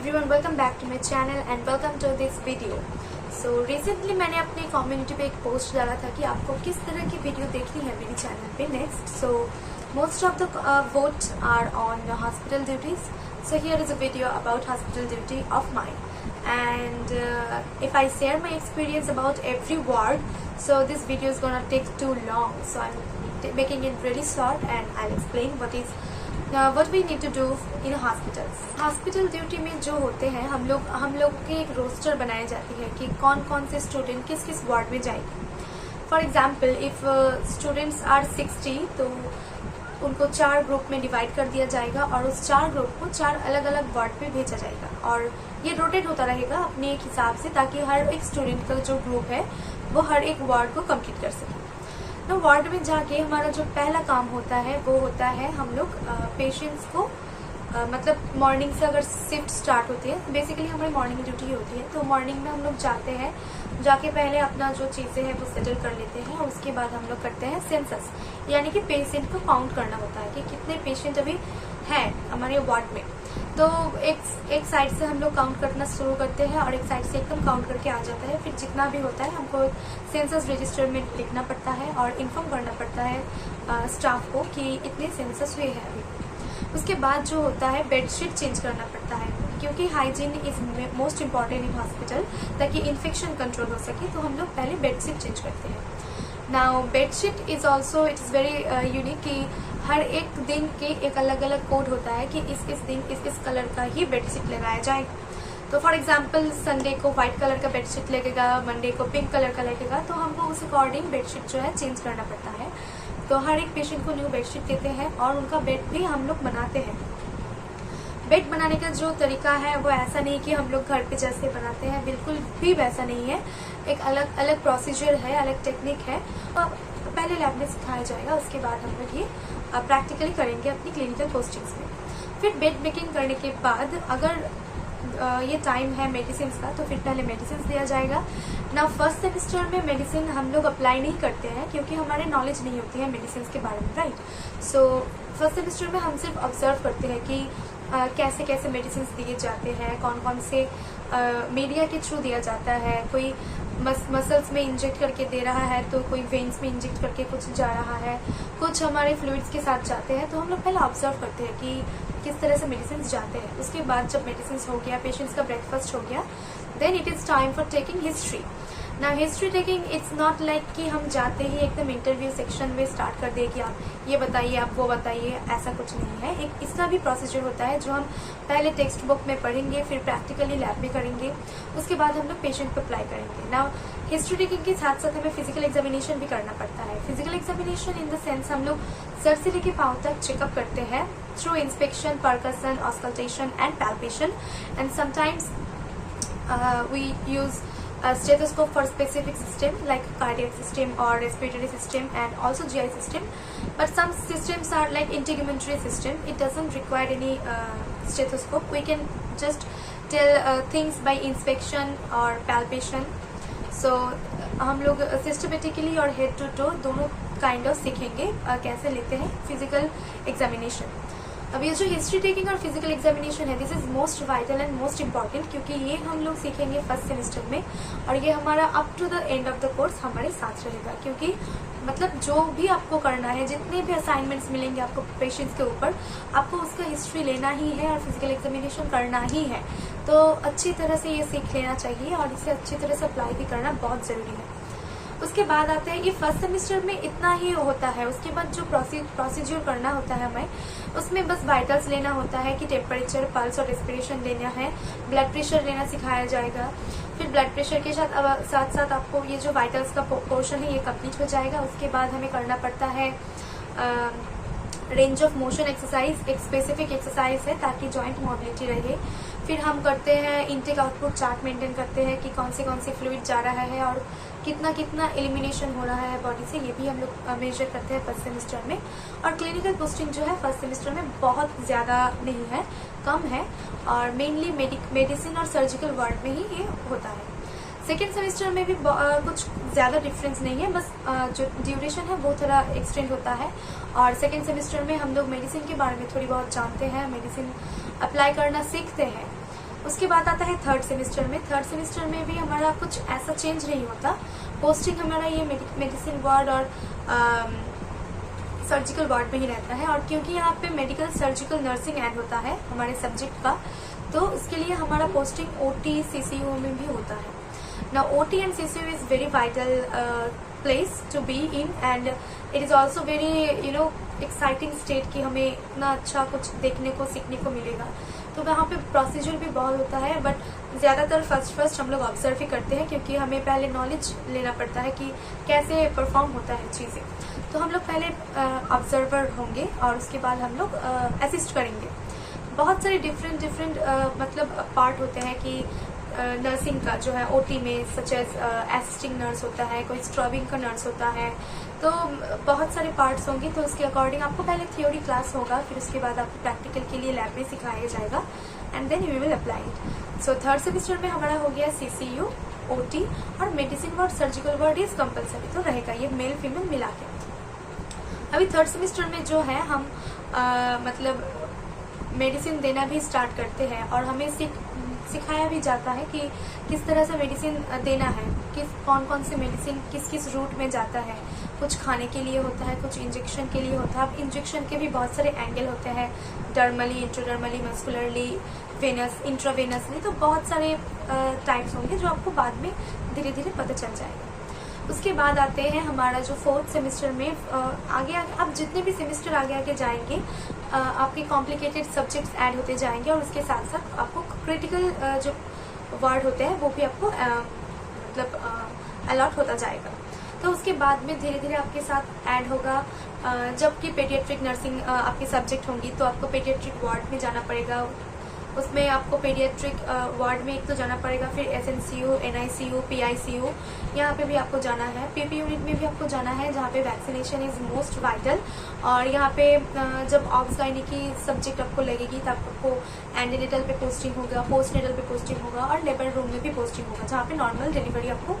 Everyone, welcome back to my channel and welcome to this video. So recently मैंने अपने community पे एक post डाला था कि आपको किस तरह की वीडियो देखनी है मेरे चैनल पे next. So most of the votes are on the hospital duties. So here is a video about hospital duty of mine. And if I share my experience about every ward, so this video is gonna take too long. So I'm making it really short and I'll explain what we need to do in hospitals. Hospital duty में जो होते हैं हम लोग के एक roster बनाई जाती है कि कौन कौन से स्टूडेंट किस किस वार्ड में जाएंगे। For example if students are 60 तो उनको 4 ग्रुप में डिवाइड कर दिया जाएगा और उस 4 ग्रुप को 4 अलग अलग वार्ड पे भेजा जाएगा और ये रोटेट होता रहेगा अपने एक हिसाब से, ताकि हर एक स्टूडेंट का जो ग्रुप है वो हर एक वार्ड को कंप्लीट कर सके। तो वार्ड में जाके हमारा जो पहला काम होता है वो होता है हम लोग पेशेंट्स को मतलब मॉर्निंग से अगर शिफ्ट स्टार्ट होती है, बेसिकली हमारी मॉर्निंग ड्यूटी होती है, तो मॉर्निंग में हम लोग जाते हैं, जाके पहले अपना जो चीज़ें हैं वो सेटल कर लेते हैं और उसके बाद हम लोग करते हैं सेंसस, यानी कि पेशेंट को काउंट करना होता है कि कितने पेशेंट अभी हैं हमारे वार्ड में। तो एक साइड से हम लोग काउंट करना शुरू करते हैं और एक साइड से एकदम काउंट करके आ जाता है। फिर जितना भी होता है हमको सेंसस रजिस्टर में लिखना पड़ता है और इन्फॉर्म करना पड़ता है स्टाफ को कि इतने सेंसस हुए हैं अभी। उसके बाद जो होता है बेडशीट चेंज करना पड़ता है, क्योंकि hygiene is most important in hospital, ताकि इन्फेक्शन कंट्रोल हो सके। तो हम लोग पहले बेडशीट चेंज करते हैं। Now bedsheet is also it is very unique कि हर एक दिन के एक अलग अलग कोड होता है कि इस दिन इस कलर का ही बेडशीट लगाया जाएगा। तो फॉर एग्जांपल संडे को व्हाइट कलर का बेडशीट लगेगा, मंडे को पिंक कलर का लगेगा, तो हमको उस अकॉर्डिंग बेडशीट जो है चेंज करना पड़ता है। तो हर एक पेशेंट को न्यू बेडशीट देते हैं और उनका बेड भी हम लोग बनाते हैं। बेड बनाने का जो तरीका है वो ऐसा नहीं कि हम लोग घर पे जैसे बनाते हैं, बिल्कुल भी वैसा नहीं है। एक अलग अलग प्रोसीजर है, अलग टेक्निक है, पहले लैब में सिखाया जाएगा, उसके बाद हम लोग ये प्रैक्टिकली करेंगे अपनी क्लिनिकल पोस्टिंग्स में। फिर बेड मेकिंग करने के बाद अगर ये टाइम है मेडिसिन का, तो फिर पहले मेडिसिन दिया जाएगा ना। फर्स्ट सेमेस्टर में मेडिसिन हम लोग अप्लाई नहीं करते हैं क्योंकि हमारे नॉलेज नहीं होती है मेडिसिन के बारे में, राइट। सो फर्स्ट सेमेस्टर में हम सिर्फ ऑब्जर्व करते हैं कि कैसे कैसे मेडिसिन दिए जाते हैं, कौन कौन से मीडिया के थ्रू दिया जाता है, कोई मसल्स में इंजेक्ट करके दे रहा है तो कोई वेन्स में इंजेक्ट करके कुछ जा रहा है, कुछ हमारे फ्लूइड्स के साथ जाते हैं। तो हम लोग पहले ऑब्जर्व करते हैं कि किस तरह से मेडिसिन जाते हैं। उसके बाद जब मेडिसिन हो गया, पेशेंट्स का ब्रेकफास्ट हो गया, then it is time for taking history. ना history taking it's not like कि हम जाते ही एकदम इंटरव्यू सेक्शन में स्टार्ट कर दे कि आप ये बताइए, आप वो बताइए, ऐसा कुछ नहीं है। एक इसका भी प्रोसीजर होता है जो हम पहले टेक्स्ट बुक में पढ़ेंगे, फिर प्रैक्टिकली लैब में करेंगे, उसके बाद हम लोग पेशेंट को अप्लाई करेंगे। ना हिस्ट्री टेकिंग के साथ साथ हमें फिजिकल एग्जामिनेशन भी करना पड़ता है। Physical examination in the sense हम लोग सर से लेके पाँव तक चेकअप करते हैं through inspection, परकसन, auscultation and palpation, and sometimes we use a stethoscope for specific system like cardiac system or respiratory system and also GI system, but some systems are like integumentary system. It doesn't require any stethoscope. We can just tell things by inspection or palpation. So हम लोग systematically और head to to दोनों kind of सीखेंगे कैसे लेते हैं physical examination. अब ये जो हिस्ट्री टेकिंग और फिजिकल एग्जामिनेशन है, this is most vital and most important, क्योंकि ये हम लोग सीखेंगे फर्स्ट सेमेस्टर में और ये हमारा up to the end of the course हमारे साथ रहेगा। क्योंकि मतलब जो भी आपको करना है, जितने भी असाइनमेंट्स मिलेंगे आपको पेशेंट्स के ऊपर, आपको उसका हिस्ट्री लेना ही है और फिजिकल एग्जामिनेशन करना ही है। तो अच्छी तरह से ये सीख लेना चाहिए और इसे अच्छी तरह से अप्लाई भी करना बहुत ज़रूरी है। उसके बाद आते हैं, ये फर्स्ट सेमेस्टर में इतना ही होता है। उसके बाद जो प्रोसीजर करना होता है हमें, उसमें बस वाइटल्स लेना होता है कि टेम्परेचर, पल्स और रेस्पिरेशन लेना है, ब्लड प्रेशर लेना सिखाया जाएगा। फिर ब्लड प्रेशर के साथ साथ आपको ये जो वाइटल्स का पोर्शन है ये कंप्लीट हो जाएगा। उसके बाद हमें करना पड़ता है रेंज ऑफ मोशन एक्सरसाइज, एक स्पेसिफिक एक्सरसाइज है ताकि जॉइंट मोबिलिटी रहे। फिर हम करते हैं इनटेक आउटपुट चार्ट मेंटेन करते हैं कि कौन से फ्लूइड जा रहा है और कितना एलिमिनेशन हो रहा है बॉडी से, ये भी हम लोग मेजर करते हैं फर्स्ट सेमेस्टर में। और क्लिनिकल पोस्टिंग जो है फर्स्ट सेमेस्टर में बहुत ज़्यादा नहीं है, कम है, और मेनली मेडिसिन और सर्जिकल वार्ड में ही ये होता है। सेकेंड सेमेस्टर में भी कुछ ज़्यादा डिफरेंस नहीं है, बस जो ड्यूरेशन है वो थोड़ा एक्सटेंड होता है। और सेकेंड सेमेस्टर में हम लोग मेडिसिन के बारे में थोड़ी बहुत जानते हैं, मेडिसिन अप्लाई करना सीखते हैं। उसके बाद आता है थर्ड सेमेस्टर में। थर्ड सेमेस्टर में भी हमारा कुछ ऐसा चेंज नहीं होता, पोस्टिंग हमारा ये मेडिसिन वार्ड और सर्जिकल वार्ड में ही रहता है। और क्योंकि यहाँ पे मेडिकल सर्जिकल नर्सिंग ऐड होता है हमारे सब्जेक्ट का, तो इसके लिए हमारा पोस्टिंग ओटी सीसीयू में भी होता है। Now OT and CCU is very vital place to be in and it is also very exciting state कि हमें इतना अच्छा कुछ देखने को सीखने को मिलेगा। तो वहाँ पे प्रोसीजर भी बहुत होता है, बट ज़्यादातर फर्स्ट हम लोग ऑब्जर्व ही करते हैं, क्योंकि हमें पहले नॉलेज लेना पड़ता है कि कैसे परफॉर्म होता है चीज़ें। तो हम लोग पहले ऑब्जर्वर होंगे और उसके बाद हम लोग असिस्ट करेंगे। बहुत सारे डिफरेंट मतलब पार्ट होते हैं कि नर्सिंग का जो है ओटी में, सच एज असिस्टिंग नर्स होता है, कोई स्क्रबिंग का नर्स होता है, तो बहुत सारे पार्ट्स होंगे। तो उसके अकॉर्डिंग आपको पहले थ्योरी क्लास होगा, फिर उसके बाद आपको प्रैक्टिकल के लिए लैब में सिखाया जाएगा and then you will apply it. So third semester में हमारा हो गया सीसीयू, ओटी और medicine ward, surgical ward is compulsory, तो रहेगा ये मेल फीमेल मिला के। अभी थर्ड सेमेस्टर में जो है हम मतलब मेडिसिन देना भी स्टार्ट करते हैं और हमें सिखाया भी जाता है कि किस तरह से मेडिसिन देना है, कौन से मेडिसिन किस रूट में जाता है। कुछ खाने के लिए होता है, कुछ इंजेक्शन के लिए होता है। अब इंजेक्शन के भी बहुत सारे एंगल होते हैं, डर्मली, इंट्राडर्मली, मस्कुलरली, वेनस, इंट्रावेनसली, तो बहुत सारे टाइप्स होंगे जो आपको बाद में धीरे धीरे पता चल जाएगा। उसके बाद आते हैं हमारा जो फोर्थ सेमेस्टर में आगे आप जितने भी सेमेस्टर आगे जाएंगे आपके कॉम्प्लिकेटेड सब्जेक्ट्स ऐड होते जाएंगे और उसके साथ साथ आपको क्रिटिकल जो वर्ड होते हैं वो भी आपको मतलब अलॉट होता जाएगा। तो उसके बाद में धीरे धीरे आपके साथ ऐड होगा जबकि पेडियाट्रिक नर्सिंग आपकी सब्जेक्ट होंगी, तो आपको पेडियाट्रिक वार्ड में जाना पड़ेगा। उसमें आपको पेडियाट्रिक वार्ड में एक तो जाना पड़ेगा, फिर एसएनसीयू, एनआईसीयू, पीआईसीयू, यहाँ पे भी आपको जाना है। पीपी यूनिट में भी आपको जाना है, जहाँ पे वैक्सीनेशन इज मोस्ट वाइटल। और यहाँ पे जब ऑब्स गाइनी की सब्जेक्ट आपको लगेगी तब आपको एंटीनेटल पे पोस्टिंग होगा, पोस्ट नेटल पे पोस्टिंग होगा और लेबर रूम में भी पोस्टिंग होगा, जहाँ पे नॉर्मल डिलीवरी आपको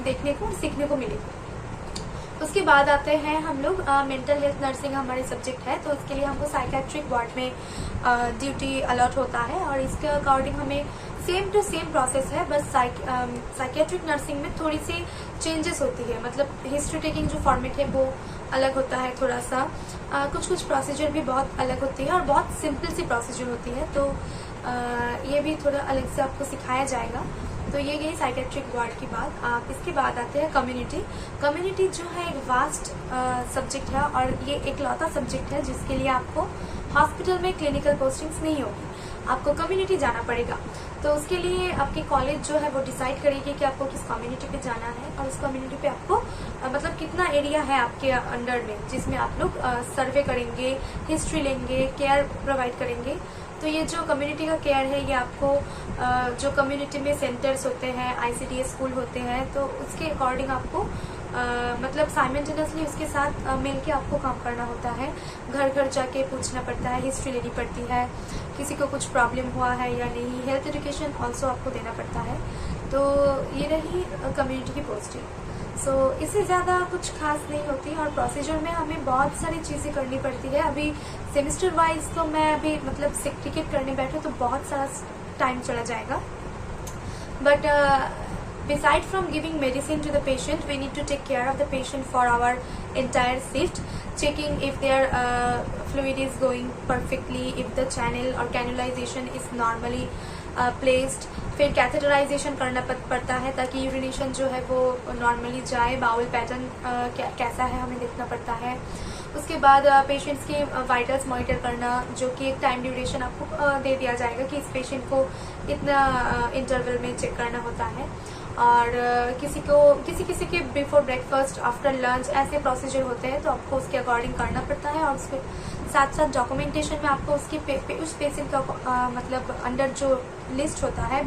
देखने को और सीखने को मिलेगी। उसके बाद आते हैं हम लोग मेंटल हेल्थ नर्सिंग हमारे सब्जेक्ट है, तो इसके लिए हमको साइकेट्रिक वार्ड में ड्यूटी अलॉट होता है और इसके अकॉर्डिंग हमें सेम टू सेम प्रोसेस है, बस साइकेट्रिक नर्सिंग में थोड़ी सी चेंजेस होती है। मतलब हिस्ट्री टेकिंग जो फॉर्मेट है वो अलग होता है थोड़ा सा, कुछ प्रोसीजर भी बहुत अलग होती है और बहुत सिंपल सी प्रोसीजर होती है, तो ये भी थोड़ा अलग से आपको सिखाया जाएगा। तो ये गई साइकेट्रिक वार्ड की बात। आप इसके बाद आते हैं कम्युनिटी। कम्युनिटी जो है एक वास्ट सब्जेक्ट है और ये एक लौता सब्जेक्ट है जिसके लिए आपको हॉस्पिटल में क्लिनिकल पोस्टिंग्स नहीं होगी, आपको कम्युनिटी जाना पड़ेगा। तो उसके लिए आपके कॉलेज जो है वो डिसाइड करेगी कि आपको किस कम्युनिटी पे जाना है और उस कम्युनिटी पे आपको मतलब कितना एरिया है आपके अंडर में जिसमें आप लोग सर्वे करेंगे, हिस्ट्री लेंगे, केयर प्रोवाइड करेंगे। तो ये जो कम्युनिटी का केयर है ये आपको जो कम्युनिटी में सेंटर्स होते हैं, आईसीडीएस स्कूल होते हैं, तो उसके अकॉर्डिंग आपको मतलब साइमल्टेनियसली उसके साथ मिल के आपको काम करना होता है। घर घर जाके पूछना पड़ता है, हिस्ट्री लेनी पड़ती है, किसी को कुछ प्रॉब्लम हुआ है या नहीं, हेल्थ एजुकेशन ऑल्सो आपको देना पड़ता है। तो ये रही कम्युनिटी की पोस्टिंग। सो इससे ज़्यादा कुछ खास नहीं होती और प्रोसीजर में हमें बहुत सारी चीज़ें करनी पड़ती है। अभी सेमेस्टर वाइज तो मैं अभी मतलब टिकट करने बैठूँ तो बहुत सारा टाइम चला जाएगा, but beside from giving medicine to the patient, we need to take care of the patient for our entire shift, checking if their fluid is going perfectly, if the channel or cannulization is normally placed। फिर catheterization करना पड़ता है ताकि urination जो है वो normally जाए, bowl pattern कैसा है हमें देखना पड़ता है। उसके बाद पेशेंट्स के वाइटल्स मॉनिटर करना, जो कि एक टाइम ड्यूरेशन आपको दे दिया जाएगा कि इस पेशेंट को इतना इंटरवल में चेक करना होता है। और किसी के बिफोर ब्रेकफास्ट, आफ्टर लंच ऐसे प्रोसीजर होते हैं, तो आपको उसके अकॉर्डिंग करना पड़ता है। और उसके साथ साथ डॉक्यूमेंटेशन में आपको उसके उस पेशेंट का मतलब अंडर जो लिस्ट होता है,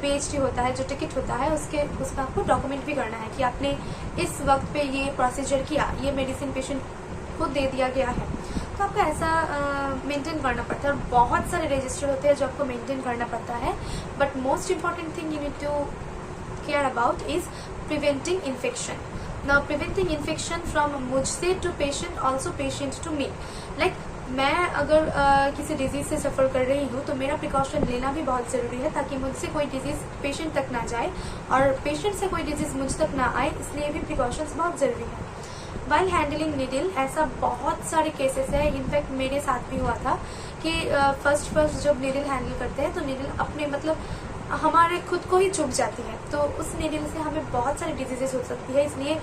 BHT होता है, जो टिकट होता है, उसका आपको डॉक्यूमेंट भी करना है कि आपने इस वक्त पे ये प्रोसीजर किया, ये मेडिसिन पेशेंट को दे दिया गया है। तो आपको ऐसा मेंटेन करना पड़ता है और बहुत सारे रजिस्टर होते हैं जो आपको मेंटेन करना पड़ता है। But most important thing you need to care about is preventing infection. Now preventing infection from mujhse to patient, also patient to me, like मैं अगर किसी डिजीज़ से सफ़र कर रही हूँ तो मेरा प्रिकॉशन लेना भी बहुत ज़रूरी है, ताकि मुझसे कोई डिजीज़ पेशेंट तक ना जाए और पेशेंट से कोई डिजीज़ मुझ तक ना आए, इसलिए भी प्रिकॉशंस बहुत ज़रूरी है। वाइल हैंडलिंग नीडल, ऐसा बहुत सारे केसेस है, इनफैक्ट मेरे साथ भी हुआ था कि फर्स्ट जब नीडल हैंडल करते हैं तो नीडल अपने मतलब हमारे खुद को ही चुभ जाती है, तो उस नीडल से हमें बहुत सारी डिजीजेस हो सकती है, इसलिए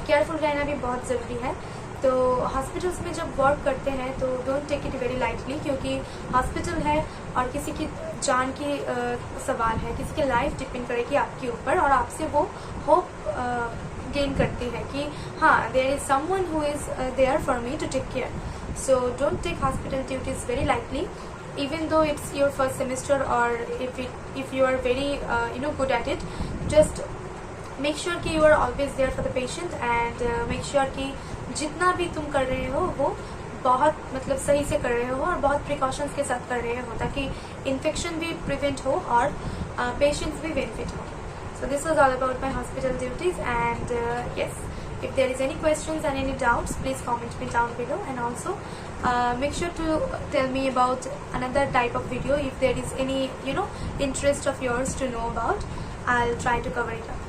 केयरफुल रहना भी बहुत ज़रूरी है। तो हॉस्पिटल्स में जब वर्क करते हैं तो don't take it very lightly, क्योंकि हॉस्पिटल है और किसी की जान की सवाल है, किसी की लाइफ डिपेंड करेगी आपके ऊपर, और आपसे वो होप गेन करती है कि हाँ, there is someone who is there for me to take care. So don't take hospital duties very lightly, even though it's your first semester, or if you are very good at it, just make sure कि you are always there for the patient, and make sure कि जितना भी तुम कर रहे हो वो बहुत मतलब सही से कर रहे हो और बहुत प्रिकॉशंस के साथ कर रहे हो, ताकि इन्फेक्शन भी प्रिवेंट हो और पेशेंट्स भी बेनिफिट हो। So this was all about my hospital duties, and yes, if there is any questions and any doubts, please comment me down below, and also make sure to tell me about another type of video if there is any interest of yours to know about. I'll try to cover it up.